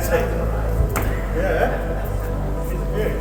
Betty. Yeah. She's good.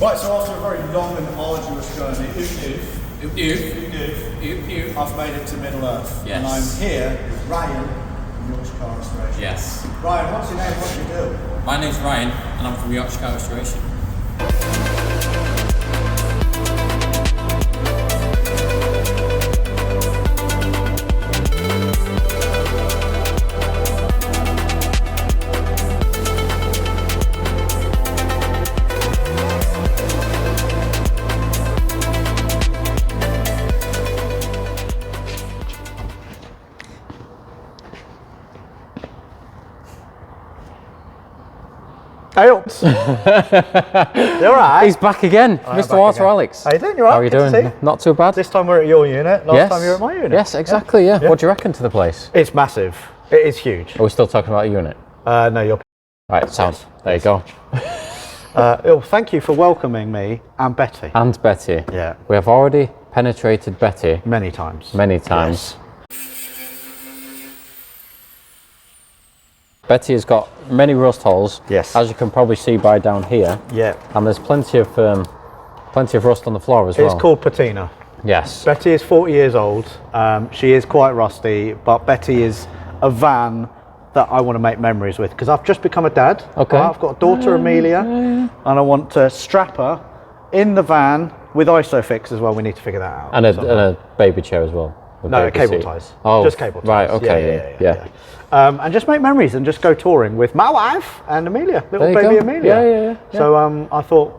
Right, so after a very long and arduous journey, I've made it to Middle Earth. Yes. And I'm here with Ryan from Yorkshire Car Restoration. Yes. Ryan, what's your name? What do you do? My name's Ryan, and I'm from Yorkshire Car Restoration. Hey, Ups. You alright? He's back again, Mr. Walter Alex. How you doing? You alright? How are you doing? Not too bad. This time we're at your unit, last time you were at my unit. Yes, exactly, yeah. What do you reckon to the place? It's massive. It is huge. Are we still talking about a unit? No, you're... Right, sounds. There you go. Thank you for welcoming me and Betty. And Betty. Yeah. We have already penetrated Betty. Many times. Many times. Yes. Betty has got many rust holes. Yes. As you can probably see by down here. Yeah. And there's plenty of rust on the floor as well. It's called patina. Yes. Betty is 40 years old. She is quite rusty, but Betty is a van that I want to make memories with because I've just become a dad. Okay. I've got a daughter, Amelia, and I want to strap her in the van with ISOFIX as well. We need to figure that out. And a baby chair as well. No, cable ties. Oh, just cable ties. Right, okay, yeah. And just make memories and just go touring with my wife and Amelia, little baby Amelia. Yeah. So I thought,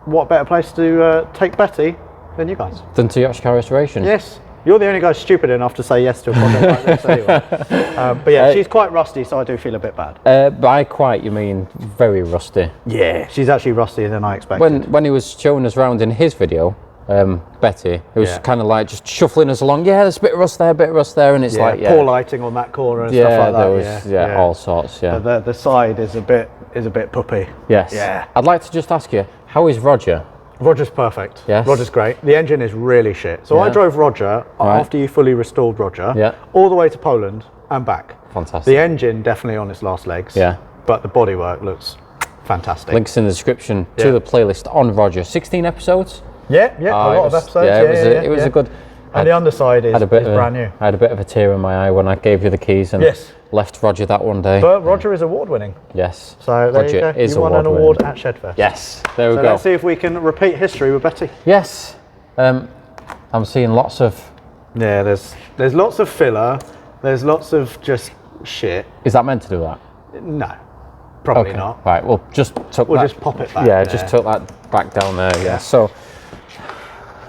what better place to take Betty than you guys? Than to Yorkshire Car Restoration. Yes. You're the only guy stupid enough to say yes to a project like this anyway. But yeah, she's quite rusty, so I do feel a bit bad. By quite, you mean very rusty? Yeah, she's actually rustier than I expected. When he was showing us around in his video, Betty, it was kind of like just shuffling us along. Yeah, there's a bit of rust there, and it's like poor lighting on that corner and stuff like that. There was all sorts. Yeah, but the side is a bit puppy. Yes. Yeah. I'd like to just ask you, how is Roger? Roger's perfect. Yes. Roger's great. The engine is really shit. So I drove Roger after you fully restored Roger all the way to Poland and back. Fantastic. The engine definitely on its last legs. Yeah. But the bodywork looks fantastic. Links in the description to the playlist on Roger. 16 episodes. Yeah, a lot of episodes. Yeah, it was a good. And the underside is brand new. I had a bit of a tear in my eye when I gave you the keys and left Roger that one day. But Roger is award winning. Yes. So there Roger you go. is You won an award at Shedfest. Yes. There we so go. Let's see if we can repeat history with Betty. Yes. I'm seeing lots of. Yeah, there's lots of filler. There's lots of just shit. Is that meant to do that? No, probably not. Right. We'll just just pop it back. Yeah, just tuck that back down there. Yeah. So.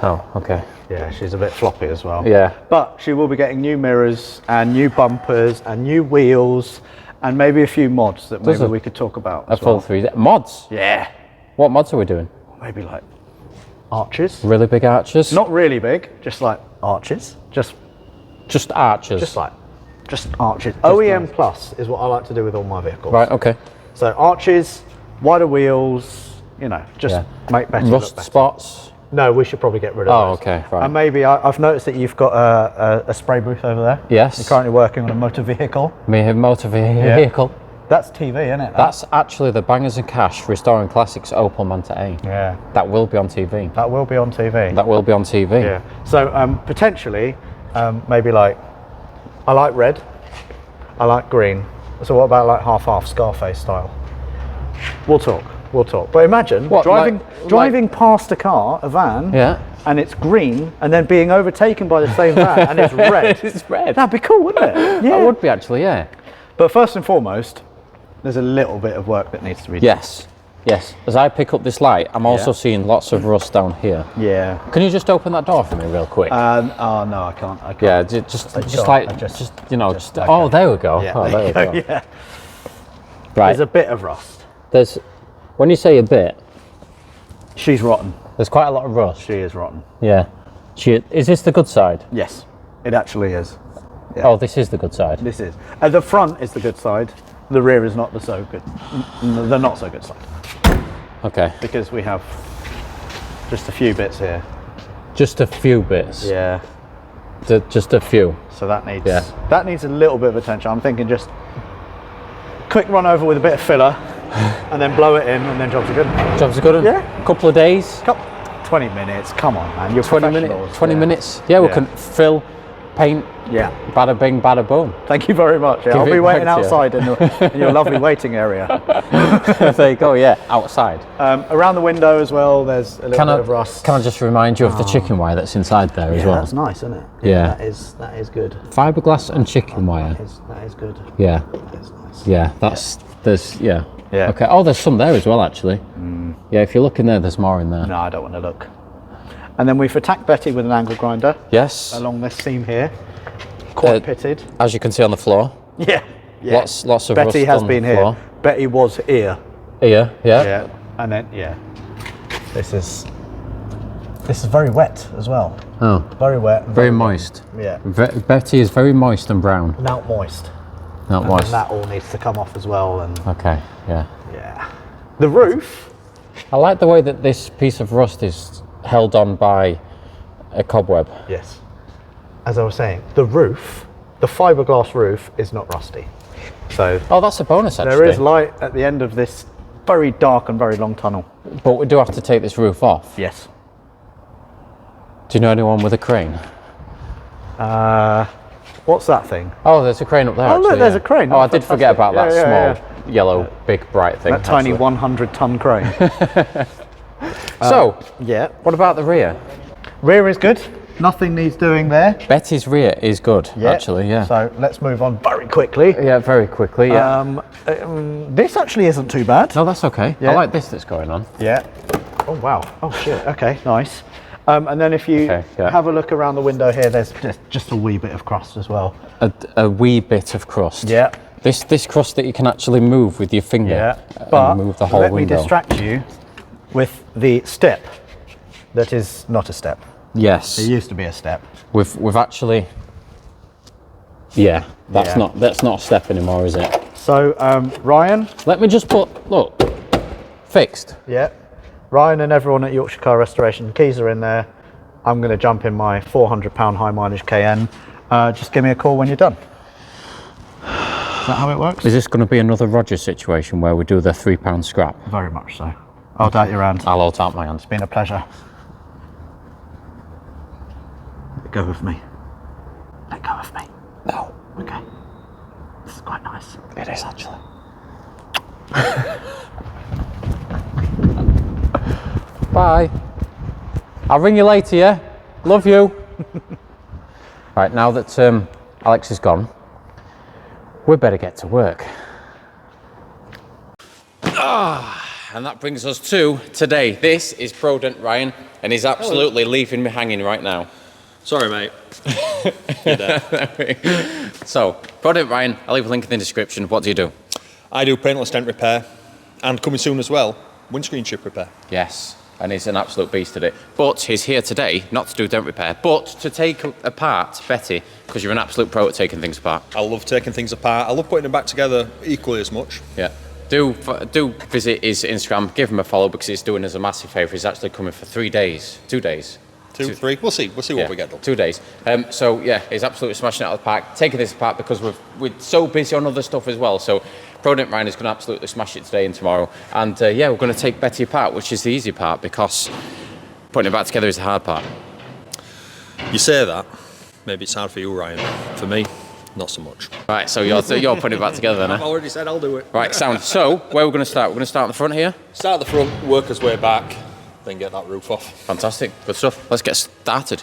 Oh, okay. Yeah, she's a bit floppy as well. Yeah. But she will be getting new mirrors and new bumpers and new wheels and maybe a few mods that maybe we could talk about. A full 3D mods. Yeah. What mods are we doing? Maybe like arches. Really big arches. Not really big, just like arches. Just arches. Just arches. OEM plus is what I like to do with all my vehicles. Right. Okay. So arches, wider wheels. Just make better. Rust spots. No, we should probably get rid of those. Okay, right. And maybe I've noticed that you've got a spray booth over there. Yes. You're currently working on a motor vehicle. Motor vehicle. That's TV, isn't it? That's actually the Bangers and Cash Restoring Classics Opel Manta A. Yeah. That will be on TV. That will be on TV. That will be on TV. Yeah. So potentially, maybe like, I like red, I like green. So what about like half-half Scarface style? We'll talk. But imagine driving past a car, a van, and it's green, and then being overtaken by the same van, and it's red. It's red. That'd be cool, wouldn't it? Yeah. That would be actually, yeah. But first and foremost, there's a little bit of work that needs to be done. Yes. Yes, as I pick up this light, I'm also seeing lots of rust down here. Yeah. Can you just open that door for me real quick? Oh no, I can't. Yeah, just you know, okay. Oh, there we go. Yeah, oh, there we go. Yeah. Right. There's a bit of rust. When you say a bit, she's rotten. There's quite a lot of rust. She is rotten. Yeah. Is this the good side? Yes, it actually is. Yeah. Oh, this is the good side. This is. The front is the good side. The rear is not the so good. The not so good side. Okay. Because we have just a few bits here. Just a few bits. Yeah. Just a few. So that needs a little bit of attention. I'm thinking just quick run over with a bit of filler, and then blow it in, and then jobs are good. Jobs are good. Yeah. Couple of days. 20 minutes. Come on, man. You're 20 minutes. 20 minutes. Yeah, we can fill, paint. Yeah. Bada bing, bada boom. Thank you very much. Yeah, I'll be waiting outside in your lovely waiting area. There you go. Yeah, outside. Around the window as well, there's a little bit of rust. Can I just remind you of the chicken wire that's inside there as well? That's nice, isn't it? Yeah. That is good. Fiberglass and chicken wire. That is good. Yeah. That is nice. Yeah. Yeah. Okay. Oh, there's some there as well, actually. Yeah, if you look in there, there's more in there. No, I don't want to look. And then we've attacked Betty with an angle grinder. Yes. Along this seam here. Quite pitted. As you can see on the floor. Yeah. Lots of rust Betty has on been the here. floor. Betty was here. Here, yeah. Yeah. And then This is very wet as well. Oh. Very wet. Very moist. Yeah. Betty is very moist and brown. Not moist. Not moist. And that all needs to come off as well. And okay. Yeah. yeah. The roof. I like the way that this piece of rust is held on by a cobweb. Yes. As I was saying, the roof, the fiberglass roof, is not rusty. So. Oh, that's a bonus actually. There is light at the end of this very dark and very long tunnel. But we do have to take this roof off. Yes. Do you know anyone with a crane? What's that thing? Oh, there's a crane up there. Oh, look, there's a crane. Oh, I did forget about that small, yellow, big, bright thing. That tiny 100-ton crane. So, yeah. What about the rear? Rear is good. Nothing needs doing there. Betty's rear is good, actually, yeah. So let's move on very quickly. Yeah, very quickly, yeah. This actually isn't too bad. No, that's okay. Yeah. I like this that's going on. Yeah. Oh, wow. Oh, shit. Okay, nice. And then if you have a look around the window here, there's just a wee bit of crust as well. A wee bit of crust. Yeah. This crust that you can actually move with your finger. Yeah. And but move the whole let window. me distract you with the step that is not a step. Yes. It used to be a step. We've actually. Yeah, that's not a step anymore, is it? So Ryan. Let me just look, fixed. Yeah. Ryan and everyone at Yorkshire Car Restoration, keys are in there. I'm going to jump in my £400 high mileage Cayenne. Just give me a call when you're done. Is that how it works? Is this going to be another Roger situation where we do the £3 scrap? Very much so. I'll doubt your hand. I'll hold out my hand. It's been a pleasure. Let go of me. Let go of me. No. Okay. This is quite nice. It is actually. Bye. I'll ring you later, yeah? Love you. Right, now that Alex is gone, we better get to work. And that brings us to today. This is Pro Dent Ryan, and he's absolutely leaving me hanging right now. Sorry, mate. So, Pro Dent Ryan, I'll leave a link in the description. What do you do? I do paintless dent repair, and coming soon as well, windscreen chip repair. Yes, and he's an absolute beast at it. But he's here today not to do dent repair, but to take apart Betty, because you're an absolute pro at taking things apart. I love taking things apart. I love putting them back together equally as much. Yeah. Do visit his Instagram, give him a follow because he's doing us a massive favour. He's actually coming for 3 days, 2 days. 2, 3. We'll see what we get done. 2 days. So yeah, he's absolutely smashing it out of the park, taking this apart because we're so busy on other stuff as well. So Pro Dent Ryan is going to absolutely smash it today and tomorrow. And yeah, we're going to take Betty apart, which is the easy part because putting it back together is the hard part. You say that, maybe it's hard for you, Ryan. For me, not so much. Right, so you're putting it back together then, I've already said I'll do it. Right, sound. So where are we going to start? We're going to start on the front here. Start at the front, work us way back, then get that roof off. Fantastic, good stuff. Let's get started.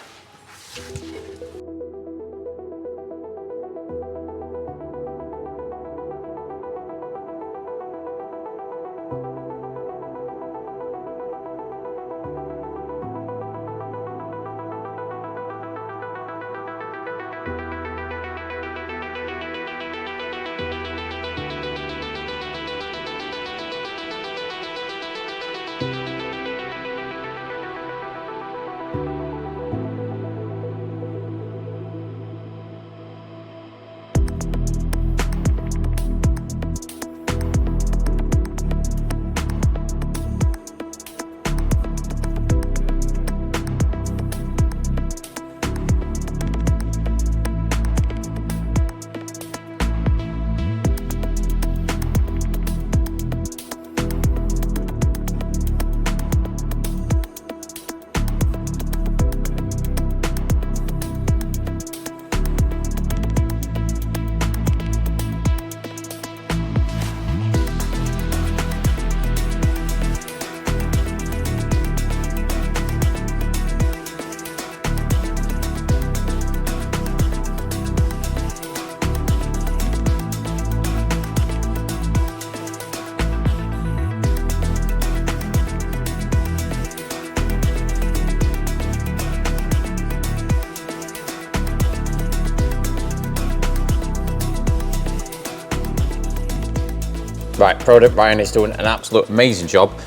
Right, Pro Dent Ryan is doing an absolute amazing job.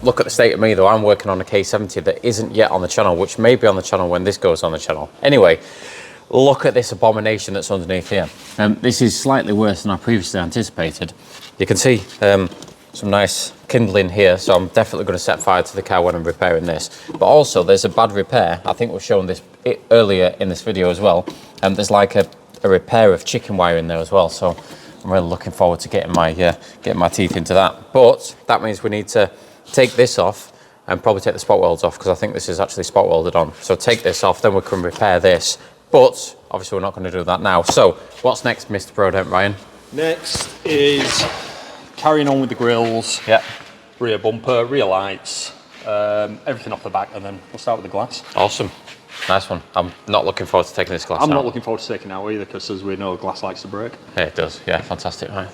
Look at the state of me though, I'm working on a K70 that isn't yet on the channel, which may be on the channel when this goes on the channel. Anyway, look at this abomination that's underneath here. This is slightly worse than I previously anticipated. You can see some nice kindling here, so I'm definitely going to set fire to the car when I'm repairing this. But also there's a bad repair. I think we've shown this earlier in this video as well. There's like a repair of chicken wire in there as well, so I'm really looking forward to getting my teeth into that. But that means we need to take this off and probably take the spot welds off, because I think this is actually spot welded on. So take this off, then we can repair this. But obviously we're not going to do that now. So what's next, Mr. Pro Dent Ryan? Next is carrying on with the grills, Yeah. rear bumper, rear lights, everything off the back, and then we'll start with the glass. Awesome. Nice one. I'm not looking forward to taking this glass out. I'm not looking forward to taking it out either, because as we know, glass likes to break. Yeah, it does. Yeah, fantastic. Right.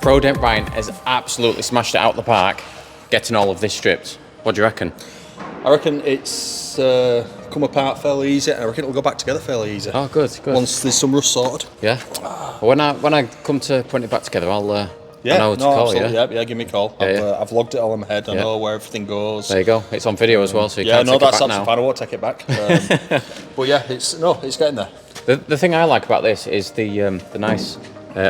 Pro Dent Ryan has absolutely smashed it out the park, getting all of this stripped. What do you reckon? I reckon it's come apart fairly easy. I reckon it'll go back together fairly easy. Oh, good, good. Once there's some rust sorted. Yeah. When I come to putting it back together, I'll I know what to call you. Yeah, give me a call. I've logged it all in my head. I know where everything goes. There you go. It's on video as well, so you can't take it back now. That's absolutely fine. I won't take it back. But yeah, it's getting there. The thing I like about this is the nice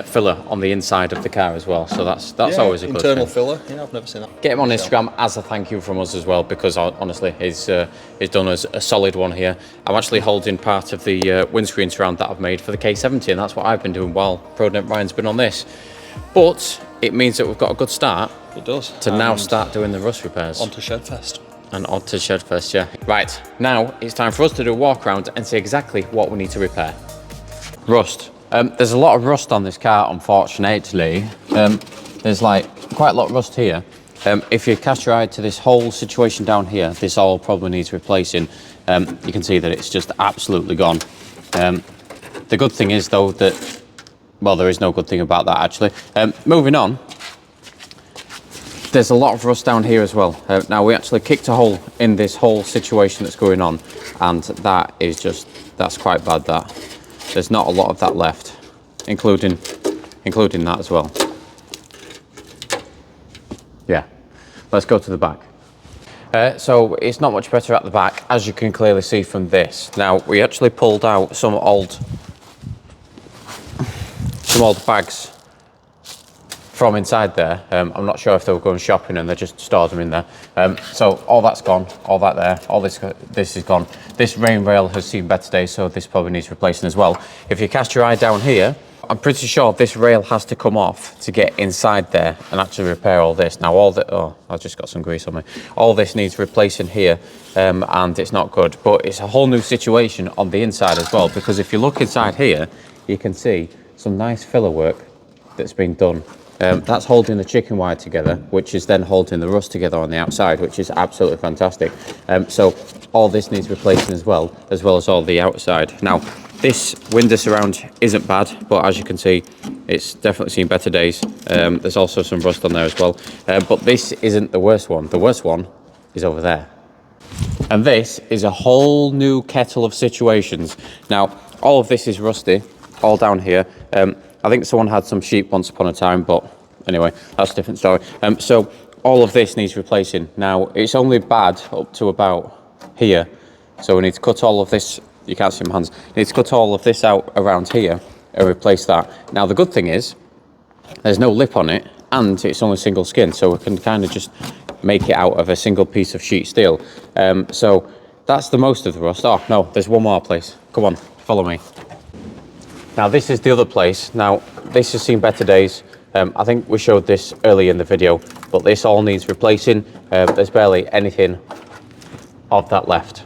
filler on the inside of the car as well. So that's always a good internal thing. filler. Yeah, I've never seen that. Get him on Instagram as a thank you from us as well, because honestly, he's done us a solid one here. I'm actually holding part of the windscreen surround that I've made for the K70, and that's what I've been doing while Pro Dent Ryan's been on this. But it means that we've got a good start. It does. To now start doing the rust repairs. On to Shedfest. And on to Shedfest, yeah. Right, now it's time for us to do a walk around and see exactly what we need to repair. Rust. There's a lot of rust on this car, unfortunately. There's like quite a lot of rust here. If you cast your eye to this whole situation down here, this all probably needs replacing. You can see that it's just absolutely gone. The good thing is though that, well, there is no good thing about that actually. Moving on, there's a lot of rust down here as well. Now we actually kicked a hole in this whole situation that's going on, and that is that's quite bad. That there's not a lot of that left, including that as well. Yeah, let's go to the back. So it's not much better at the back, as you can clearly see from this. Now we actually pulled out some old bags from inside there. I'm not sure if they were going shopping and they just stored them in there. So all that's gone, all that there, all this is gone. This rain rail has seen better days, so this probably needs replacing as well. If you cast your eye down here, I'm pretty sure this rail has to come off to get inside there and actually repair all this. Now I just got some grease on me. All this needs replacing here, and it's not good, but it's a whole new situation on the inside as well, because if you look inside here, you can see some nice filler work that's been done. That's holding the chicken wire together, which is then holding the rust together on the outside, which is absolutely fantastic. So all this needs replacing as well as all the outside. Now, this window surround isn't bad, but as you can see, it's definitely seen better days. There's also some rust on there as well. But this isn't the worst one. The worst one is over there. And this is a whole new kettle of situations. Now, all of this is rusty, all down here. I think someone had some sheep once upon a time, but anyway, that's a different story. So all of this needs replacing. Now, it's only bad up to about here. So we need to cut all of this. You can't see my hands. We need to cut all of this out around here and replace that. Now, the good thing is there's no lip on it, and it's only single skin, so we can kind of just make it out of a single piece of sheet steel. So that's the most of the rust. Oh, no, there's one more place. Come on, follow me. Now this is the other place. Now this has seen better days. I think we showed this early in the video, but this all needs replacing. There's barely anything of that left.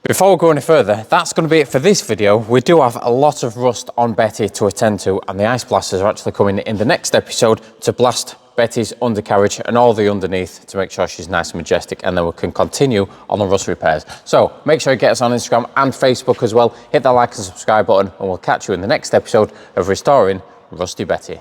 Before we go any further, that's going to be it for this video. We do have a lot of rust on Betty to attend to, and the ice blasters are actually coming in the next episode to blast Betty's undercarriage and all the underneath to make sure she's nice and majestic, and then we can continue on the rust repairs. So make sure you get us on Instagram and Facebook as well. Hit that like and subscribe button, and we'll catch you in the next episode of Restoring Rusty Betty.